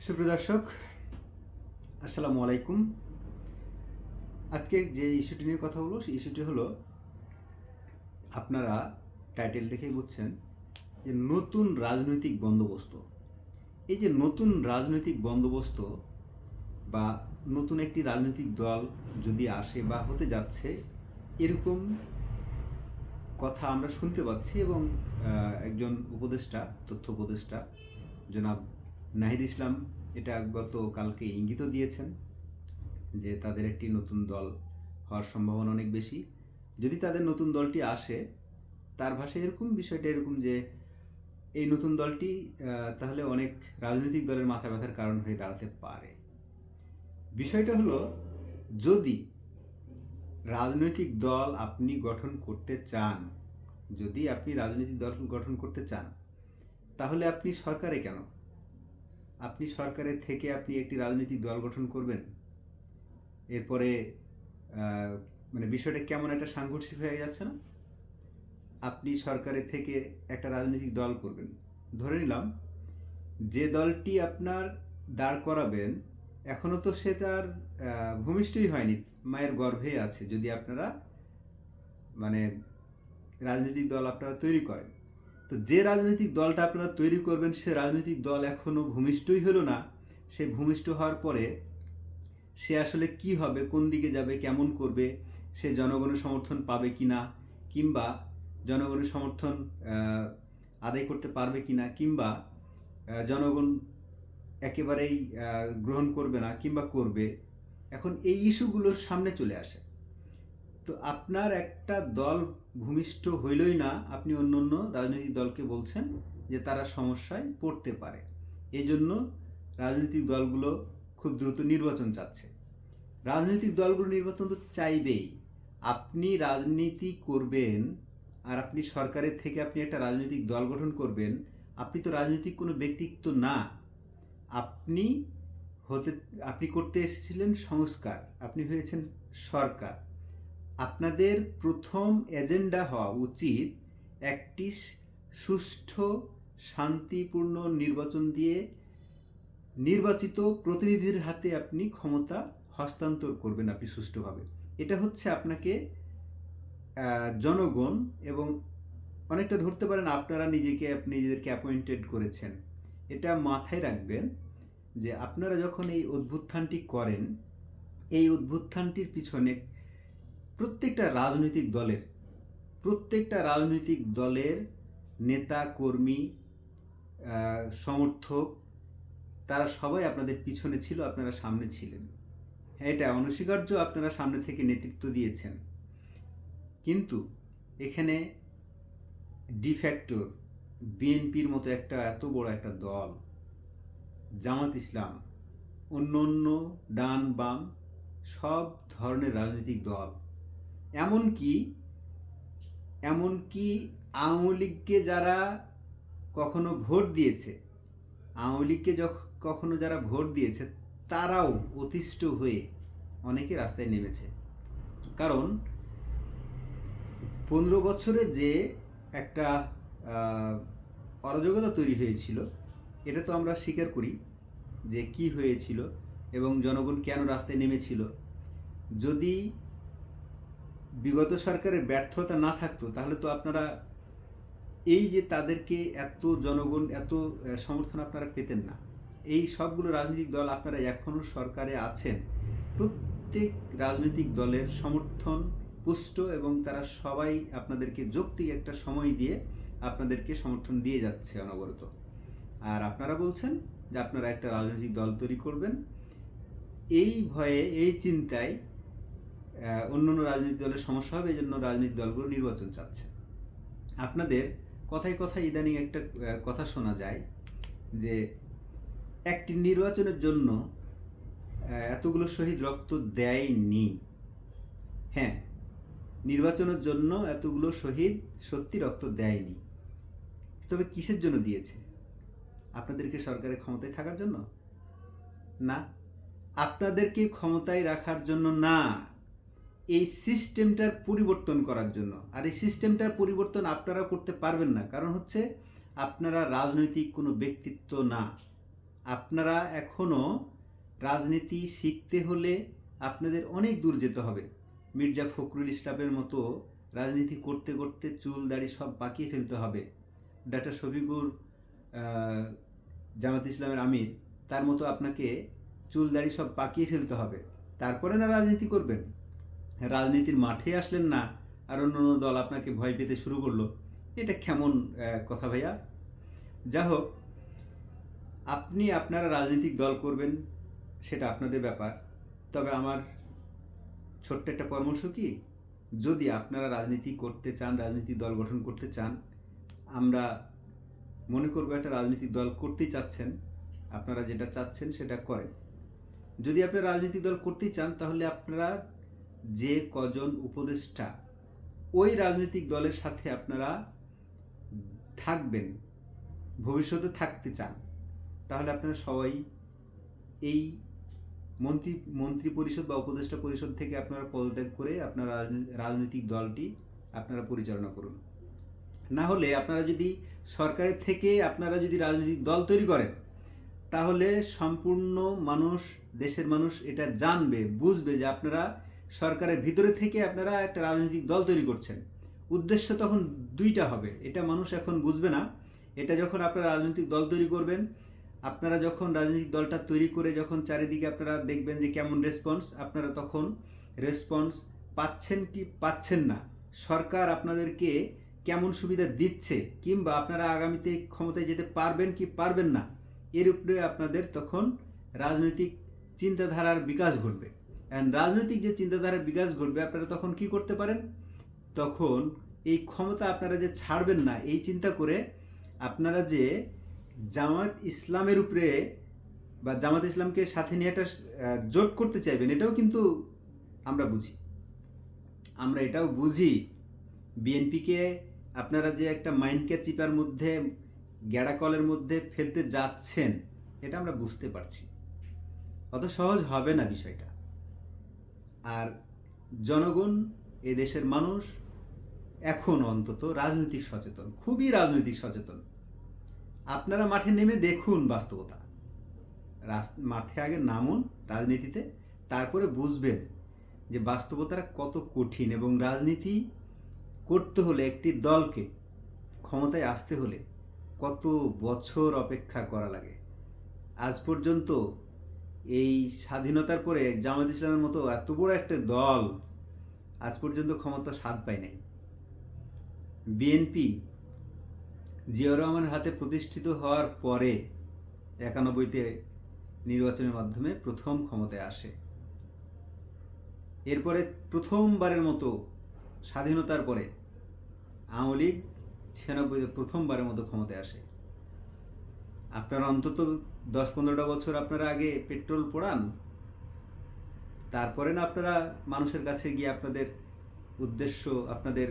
সুপ্রিয় দর্শক, আসসালামু আলাইকুম। আজকে যে ইস্যুটি নিয়ে কথা বলবো সেই ইস্যুটি হলো, আপনারা টাইটেল দেখেই বুঝছেন যে নতুন রাজনৈতিক বন্দোবস্ত। এই যে নতুন রাজনৈতিক বন্দোবস্ত বা নতুন একটি রাজনৈতিক দল যদি আসে বা হতে যাচ্ছে, এরকম কথা আমরা শুনতে পাচ্ছি এবং একজন উপদেষ্টা, তথ্য উপদেষ্টা জনাব নাহিদ ইসলাম এটা গতকালকে ইঙ্গিতও দিয়েছেন যে তাদের একটি নতুন দল হওয়ার সম্ভাবনা অনেক বেশি। যদি তাদের নতুন দলটি আসে, তার ভাষায় বিষয়টা এরকম যে এই নতুন দলটি তাহলে অনেক রাজনৈতিক দলের মাথা ব্যথার কারণ হয়ে দাঁড়াতে পারে। বিষয়টা হলো, যদি রাজনৈতিক দল আপনি গঠন করতে চান, যদি আপনি রাজনৈতিক দল গঠন করতে চান, তাহলে আপনি সরকারে কেন? আপনি সরকারের থেকে আপনি একটি রাজনৈতিক দল গঠন করবেন, এরপরে মানে বিষয়টা কেমন একটা সাংঘর্ষিক হয়ে যাচ্ছে না? আপনি সরকারের থেকে একটা রাজনৈতিক দল করবেন, ধরে নিলাম যে দলটি আপনার দাঁড় করাবেন এখনও তো সে তার ভূমিষ্ঠই হয়নি, মায়ের গর্ভে আছে। যদি আপনারা মানে রাজনৈতিক দল আপনারা তৈরি করেন, তো যে রাজনৈতিক দলটা আপনারা তৈরি করবেন সে রাজনৈতিক দল এখনও ভূমিষ্ঠই হলো না। সে ভূমিষ্ঠ হওয়ার পরে সে আসলে কি হবে, কোন দিকে যাবে, কেমন করবে, সে জনগণের সমর্থন পাবে কি না, কিংবা জনগণের সমর্থন আদায় করতে পারবে কি না, কিংবা জনগণ একেবারেই গ্রহণ করবে না কিংবা করবে, এখন এই ইস্যুগুলোর সামনে চলে আসে। তো আপনার একটা দল ভূমিষ্ঠ হইলই না, আপনি অন্য অন্য রাজনৈতিক দলকে বলছেন যে তারা সমস্যায় পড়তে পারে। এই জন্য রাজনৈতিক দলগুলো খুব দ্রুত নির্বাচন চাচ্ছে। রাজনৈতিক দলগুলো নির্বাচন তো চাইবেই। আপনি রাজনীতি করবেন আর আপনি সরকারের থেকে আপনি একটা রাজনৈতিক দল গঠন করবেন, আপনি তো রাজনৈতিক কোনো ব্যক্তিত্ব না। আপনি আপনি করতে এসেছিলেন সংস্কার, আপনি হয়েছেন সরকার। আপনাদের প্রথম এজেন্ডা হওয়া উচিত একটি সুষ্ঠু শান্তিপূর্ণ নির্বাচন দিয়ে নির্বাচিত প্রতিনিধির হাতে আপনি ক্ষমতা হস্তান্তর করবেন আপনি সুষ্ঠুভাবে। এটা হচ্ছে আপনাকে জনগণ এবং অনেকটা ধরতে পারেন আপনারা নিজেদেরকে অ্যাপয়েন্টেড করেছেন। এটা মাথায় রাখবেন যে আপনারা যখন এই অভ্যুত্থানটি করেন, এই অভ্যুত্থানটির পিছনে প্রত্যেকটা রাজনৈতিক দলের নেতা কর্মী, সমর্থক, তারা সবাই আপনাদের পিছনে ছিল, আপনারা সামনে ছিলেন। হ্যাঁ, এটা অনস্বীকার্য, আপনারা সামনে থেকে নেতৃত্ব দিয়েছেন। কিন্তু এখানে ডিফ্যাক্টর বিএনপির মতো এত বড় একটা দল, জামাত ইসলাম, অন্য অন্য ডান বাম সব ধরনের রাজনৈতিক দল, এমনকি আওয়ামী লীগকে যারা কখনো ভোট দিয়েছে, যারা ভোট দিয়েছে তারাও অতিষ্ঠ হয়ে অনেকে রাস্তায় নেমেছে। কারণ 15 বছরে যে একটা অরাজকতা তৈরি হয়েছিল, এটা তো আমরা স্বীকার করি যে কি হয়েছিল এবং জনগণ কেন রাস্তায় নেমেছিল। যদি বিগত সরকারের ব্যর্থতা না থাকতো, তাহলে তো আপনারা এই যে তাদেরকে জনগণ এত সমর্থন আপনারা পেতেন না। এই সবগুলো রাজনৈতিক দল আপনারা এখনও সরকারে আছেন, প্রত্যেক রাজনৈতিক দলের সমর্থন পুষ্ট এবং তারা সবাই আপনাদেরকে যৌক্তিক একটা সময় দিয়ে আপনাদেরকে সমর্থন দিয়ে যাচ্ছে অনবরত। আর আপনারা বলছেন যে আপনারা একটা রাজনৈতিক দল তৈরি করবেন, এই ভয়ে, এই চিন্তায় অন্য রাজনৈতিক দলের সমস্যা হবে, এই জন্য রাজনৈতিক দলগুলো নির্বাচন চাচ্ছে। আপনাদের কথায় কথায় ইদানিং একটা কথা শোনা যায় যে একটি নির্বাচনের জন্য এতগুলো শহীদ রক্ত দেয়নি। হ্যাঁ, নির্বাচনের জন্য এতগুলো শহীদ সত্যি রক্ত দেয়নি, তবে কিসের জন্য দিয়েছে? আপনাদেরকে সরকারের ক্ষমতায় থাকার জন্য না, আপনাদেরকে ক্ষমতায় রাখার জন্য না, এই সিস্টেমটার পরিবর্তন করার জন্য। আর এই সিস্টেমটার পরিবর্তন আপনারা করতে পারবেন না, কারণ হচ্ছে আপনারা রাজনৈতিক কোনো ব্যক্তিত্ব না। আপনারা এখনও রাজনীতি শিখতে হলে আপনাদের অনেক দূর যেতে হবে। মির্জা ফখরুল ইসলামের মতো রাজনীতি করতে করতে চুল দাড়ি সব পাকিয়ে ফেলতে হবে। ডক্টর শফিকুর জামাত ইসলামের আমির, তার মতো আপনাকে চুল দাড়ি সব পাকিয়ে ফেলতে হবে, তারপরে না রাজনীতি করবেন। রাজনীতির মাঠে আসলেন না, আর অন্য দল আপনাকে ভয় পেতে শুরু করলো। এটা কেমন কথা ভাইয়া? যা হোক, আপনি আপনারা রাজনৈতিক দল করবেন সেটা আপনাদের ব্যাপার। তবে আমার ছোট্ট একটা পরামর্শ কি, যদি আপনারা রাজনীতি করতে চান, রাজনৈতিক দল গঠন করতে চান, আমরা মনে করবো একটা রাজনৈতিক দল করতেই চাচ্ছেন, আপনারা যেটা চাচ্ছেন সেটা করেন। যদি আপনারা রাজনৈতিক দল করতেই চান, তাহলে আপনারা যে কজন উপদেষ্টা ওই রাজনৈতিক দলের সাথে আপনারা থাকবেন, ভবিষ্যতে থাকতে চান, তাহলে আপনারা সবাই এই মন্ত্রী পরিষদ বা উপদেষ্টা পরিষদ থেকে আপনারা পদত্যাগ করে আপনারা রাজনৈতিক দলটি আপনারা পরিচালনা করুন। না হলে আপনারা যদি সরকারের থেকে আপনারা যদি রাজনৈতিক দল তৈরি করেন, তাহলে সম্পূর্ণ মানুষ, দেশের মানুষ এটা জানবে, বুঝবে যে আপনারা সরকারের ভিতরে থেকে আপনারা একটা রাজনৈতিক দল তৈরি করছেন। উদ্দেশ্য তখন দুইটা হবে, এটা মানুষ এখন বুঝবে না। এটা যখন আপনারা রাজনৈতিক দল তৈরি করবেন, আপনারা যখন রাজনৈতিক দলটা তৈরি করে যখন চারিদিকে আপনারা দেখবেন যে কেমন রেসপন্স, আপনারা তখন রেসপন্স পাচ্ছেন কি পাচ্ছেন না, সরকার আপনাদেরকে কেমন সুবিধা দিচ্ছে, কিংবা আপনারা আগামীতে ক্ষমতায় যেতে পারবেন কি পারবেন না, এর উপরে আপনাদের তখন রাজনৈতিক চিন্তাধারার বিকাশ ঘটবে। অ্যান্ড রাজনৈতিক যে চিন্তাধারার বিকাশ ঘটবে, আপনারা তখন কি করতে পারেন, তখন এই ক্ষমতা আপনারা যে ছাড়বেন না এই চিন্তা করে আপনারা যে জামাত ইসলামের উপরে বা জামাত ইসলামকে সাথে নিয়ে একটা জোট করতে চাইবেন, এটাও কিন্তু আমরা বুঝি। আমরা এটাও বুঝি বিএনপিকে আপনারা যে একটা মাইন্ডকে চিপার মধ্যে, গ্যাড়াকলের মধ্যে ফেলতে যাচ্ছেন, এটা আমরা বুঝতে পারছি। অত সহজ হবে না বিষয়টা। আর জনগণ, এ দেশের মানুষ এখন অন্তত রাজনৈতিক সচেতন, খুবই রাজনৈতিক সচেতন। আপনারা মাঠে নেমে দেখুন বাস্তবতা, মাঠে আগে নামুন রাজনীতিতে, তারপরে বুঝবেন যে বাস্তবতাটা কত কঠিন, এবং রাজনীতি করতে হলে একটি দলকে ক্ষমতায় আসতে হলে কত বছর অপেক্ষা করা লাগে। আজ পর্যন্ত এই স্বাধীনতার পরে জামাত ইসলামের মতো এত বড় একটা দল আজ পর্যন্ত ক্ষমতা স্বাদ পায় নাই। বিএনপি জিয়াউর রহমানের হাতে প্রতিষ্ঠিত হওয়ার পরে 91-তে নির্বাচনের মাধ্যমে প্রথম ক্ষমতায় আসে। এরপরে প্রথমবারের মতো স্বাধীনতার পরে আওয়ামী লীগ 96-তে প্রথমবারের মতো ক্ষমতায় আসে। আপনারা অন্তত 10-15টা বছর আপনারা আগে পেট্রোল পোড়ান, তারপরে না আপনারা মানুষের কাছে গিয়ে আপনাদের উদ্দেশ্য, আপনাদের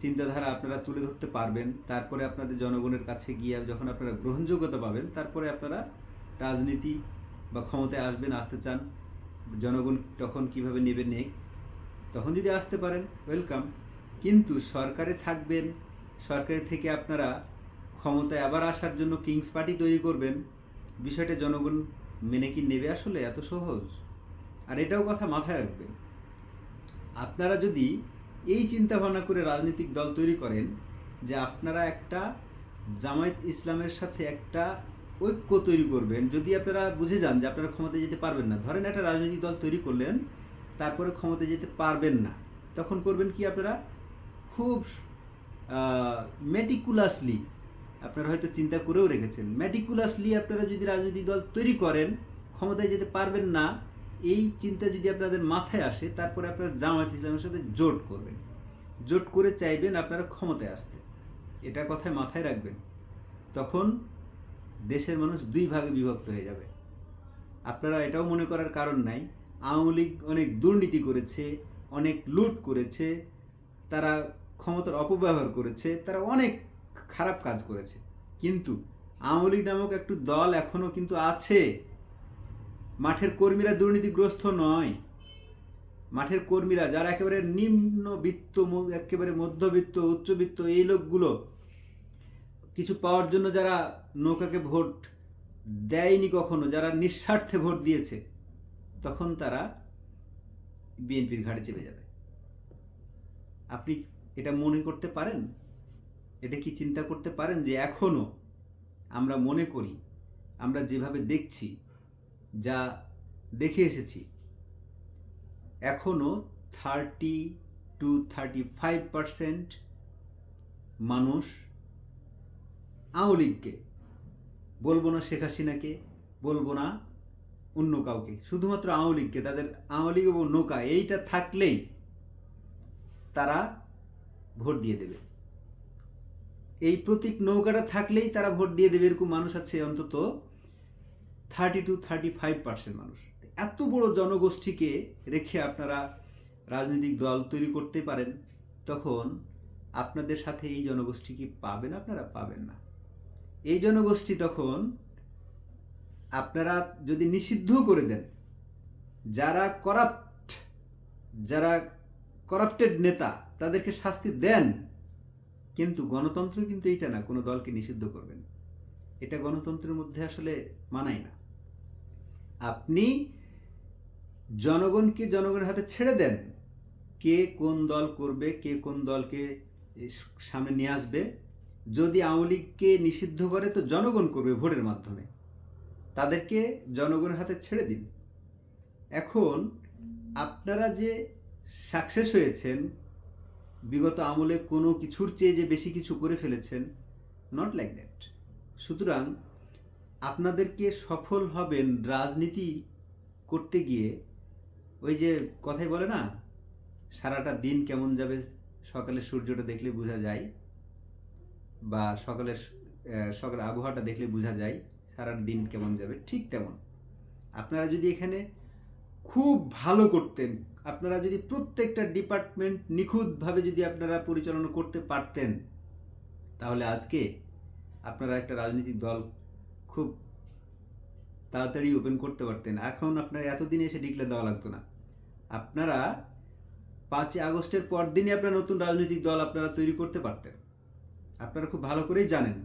চিন্তাধারা আপনারা তুলে ধরতে পারবেন। তারপরে আপনাদের জনগণের কাছে গিয়ে যখন আপনারা গ্রহণযোগ্যতা পাবেন, তারপরে আপনারা রাজনীতি বা ক্ষমতায় আসবেন, আসতে চান, জনগণ তখন কিভাবে নেবে নেক, তখন যদি আসতে পারেন ওয়েলকাম। কিন্তু সরকারে থাকবেন, সরকারের থেকে আপনারা ক্ষমতায় আবার আসার জন্য কিংস পার্টি তৈরি করবেন, বিষয়টা জনগণ মেনে কি নেবে আসলে এত সহজ? আর এটাও কথা মাথায় রাখবেন, আপনারা যদি এই চিন্তা ভাবনা করে রাজনৈতিক দল তৈরি করেন যে আপনারা একটা জামায়াত ইসলামের সাথে একটা ঐক্য তৈরি করবেন, যদি আপনারা বুঝে যান যে আপনারা ক্ষমতায় যেতে পারবেন না, ধরেন একটা রাজনৈতিক দল তৈরি করলেন, তারপরে ক্ষমতায় যেতে পারবেন না, তখন করবেন কি, আপনারা খুব মেটিকুলাসলি, আপনারা হয়তো চিন্তা করেও রেখেছেন, মেটিকুলাসলি আপনারা যদি রাজনৈতিক দল তৈরি করেন, ক্ষমতায় যেতে পারবেন না এই চিন্তা যদি আপনাদের মাথায় আসে, তারপরে আপনারা জামায়াত ইসলামের সাথে জোট করবেন, জোট করে চাইবেন আপনারা ক্ষমতায় আসতে, এটা কথায় মাথায় রাখবেন। তখন দেশের মানুষ দুই ভাগে বিভক্ত হয়ে যাবে। আপনারা এটাও মনে করার কারণ নাই আওয়ামী লীগ অনেক দুর্নীতি করেছে, অনেক লুট করেছে, তারা ক্ষমতার অপব্যবহার করেছে, তারা অনেক খারাপ কাজ করেছে, কিন্তু আওয়ামী লীগ নামক একটু দল এখনও কিন্তু আছে। মাঠের কর্মীরা দুর্নীতিগ্রস্ত নয়। মাঠের কর্মীরা যারা একেবারে নিম্নবিত্ত, একেবারে মধ্যবিত্ত, উচ্চবিত্ত, এই লোকগুলো কিছু পাওয়ার জন্য যারা নৌকাকে ভোট দেয়নি কখনো, যারা নিঃস্বার্থে ভোট দিয়েছে, তখন তারা বিএনপির ঘাড়ে চেপে যাবে। আপনি এটা মনে করতে পারেন? এটা কি চিন্তা করতে পারেন যে এখনো আমরা মনে করি, আমরা যেভাবে দেখছি, যা দেখে এসেছি, এখনো 30-35% মানুষ আওয়ামী লীগকে, বলবো না শেখ হাসিনাকে, বলবো না অন্য কাউকে, শুধুমাত্র আওয়ামী লীগকে, তাদের আওয়ামী লীগ এবং নৌকা এইটা থাকলেই তারা ভোট দিয়ে দেবে। এই প্রতীক নৌকাটা থাকলেই তারা ভোট দিয়ে দেবে, এরকম মানুষ আছে অন্তত 30-35% মানুষ। এত বড় জনগোষ্ঠীকে রেখে আপনারা রাজনৈতিক দল তৈরি করতে পারেন, তখন আপনাদের সাথে এই জনগোষ্ঠী কি পাবেন? আপনারা পাবেন না। এই জনগোষ্ঠী তখন আপনারা যদি নিষিদ্ধ করে দেন, যারা করাপ্টেড নেতা, তাদেরকে শাস্তি দেন, কিন্তু গণতন্ত্র কিন্তু এইটা না কোনো দলকে নিষিদ্ধ করবেন। এটা গণতন্ত্রের মধ্যে আসলে মানায় না। আপনি জনগণকে জনগণের হাতে ছেড়ে দেন, কে কোন দল করবে, কে কোন দলকে সামনে নিয়ে আসবে। যদি আওয়ামী লীগকে নিষিদ্ধ করে তো জনগণ করবে ভোটের মাধ্যমে, তাদেরকে জনগণের হাতে ছেড়ে দিন। এখন আপনারা যে সাকসেস হয়েছেন, বিগত আমলে কোনো কিছুর চেয়ে যে বেশি কিছু করে ফেলেছেন, নট লাইক দ্যাট। সুতরাং আপনাদেরকে সফল হবেন রাজনীতি করতে গিয়ে, ওই যে কথাই বলে না, সারাটা দিন কেমন যাবে সকালে সূর্যটা দেখলে বোঝা যায়, বা সকালের আবহাওয়াটা দেখলে বোঝা যায় সারাটা দিন কেমন যাবে। ঠিক তেমন আপনারা যদি এখানে খুব ভালো করতেন, আপনারা যদি প্রত্যেকটা ডিপার্টমেন্ট নিখুঁতভাবে যদি আপনারা পরিচালনা করতে পারতেন, তাহলে আজকে আপনারা একটা রাজনৈতিক দল খুব তাড়াতাড়ি ওপেন করতে পারতেন। এখন আপনারা এতদিনে এসে ডিক্লেয়ার দেওয়া লাগতো না। আপনারা 5ই আগস্টের পর দিনই আপনারা নতুন রাজনৈতিক দল আপনারা তৈরি করতে পারতেন। আপনারা খুব ভালো করেই জানেন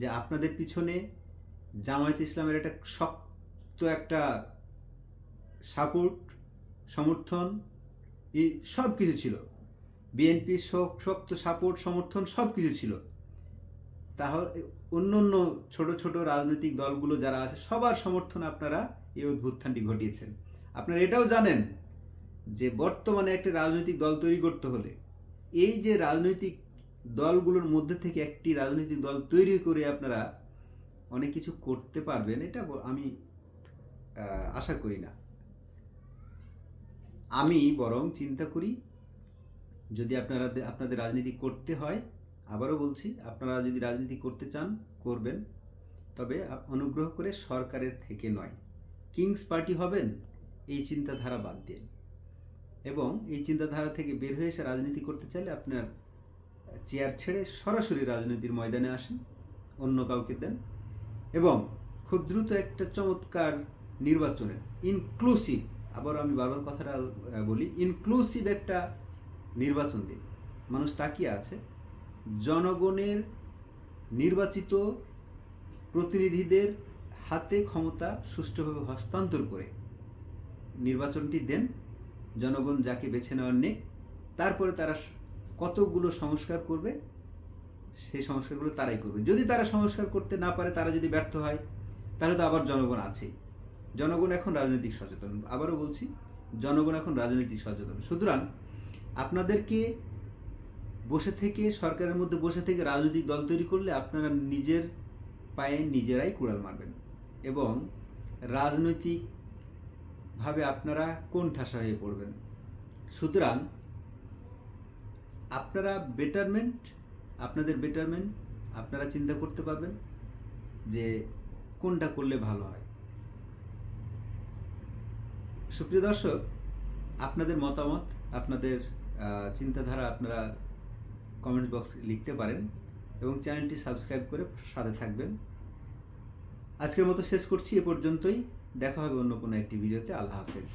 যে আপনাদের পিছনে জামায়াতে ইসলামের একটা শক্ত একটা সাপোর্ট, সমর্থন, এই সব কিছু ছিল। বিএনপির শক্ত সাপোর্ট, সমর্থন সব কিছু ছিল। তাহলে অন্য ছোট ছোট রাজনৈতিক দলগুলো যারা আছে, সবার সমর্থন আপনারা এই অভ্যুত্থানটি ঘটিয়েছেন। আপনারা এটাও জানেন যে বর্তমানে একটা রাজনৈতিক দল তৈরি করতে হলে, এই যে রাজনৈতিক দলগুলোর মধ্যে থেকে একটি রাজনৈতিক দল তৈরি করে আপনারা অনেক কিছু করতে পারবেন, এটা আমি আশা করি না। আমি বরং চিন্তা করি, যদি আপনাদের রাজনীতি করতে হয়, আবারও বলছি, আপনারা যদি রাজনীতি করতে চান করবেন, তবে অনুগ্রহ করে সরকারের থেকে নয়, কিংস পার্টি হবেন এই চিন্তাধারা বাদ দিন। এবং এই চিন্তাধারা থেকে বের হয়ে এসে রাজনীতি করতে চাইলে আপনার চেয়ার ছেড়ে সরাসরি রাজনীতির ময়দানে আসেন, অন্য কাউকে দেন, এবং খুব দ্রুত একটা চমৎকার নির্বাচনের ইনক্লুসিভ, আবার আমি বারবার কথাটা বলি, ইনক্লুসিভ একটা নির্বাচন দিন। মানুষ তাকিয়ে আছে, জনগণের নির্বাচিত প্রতিনিধিদের হাতে ক্ষমতা সুষ্ঠুভাবে হস্তান্তর করে নির্বাচনটি দেন। জনগণ যাকে বেছে নেওয়ার নেই, তারপরে তারা কতগুলো সংস্কার করবে, সেই সংস্কারগুলো তারাই করবে। যদি তারা সংস্কার করতে না পারে, তারা যদি ব্যর্থ হয়, তাহলে তো আবার জনগণ আছেই। জনগণ এখন রাজনৈতিক সচেতন, আবারও বলছি, জনগণ এখন রাজনৈতিক সচেতন। সুতরাং আপনাদেরকে বসে থেকে, সরকারের মধ্যে বসে থেকে রাজনৈতিক দল তৈরি করলে আপনারা নিজের পায়ে নিজেরাই কুড়াল মারবেন, এবং রাজনৈতিকভাবে আপনারা কোণঠাসা হয়ে পড়বেন। সুতরাং আপনাদের বেটারমেন্ট আপনারা চিন্তা করতে পারবেন যে কোনটা করলে ভালো হয়। সুপ্রিয় দর্শক, আপনাদের মতামত, আপনাদের চিন্তাধারা আপনারা কমেন্টস বক্সে লিখতে পারেন, এবং চ্যানেলটি সাবস্ক্রাইব করে সাথে থাকবেন। আজকের মতো শেষ করছি এ পর্যন্তই। দেখা হবে অন্য কোনো একটি ভিডিওতে। আল্লাহ হাফেজ।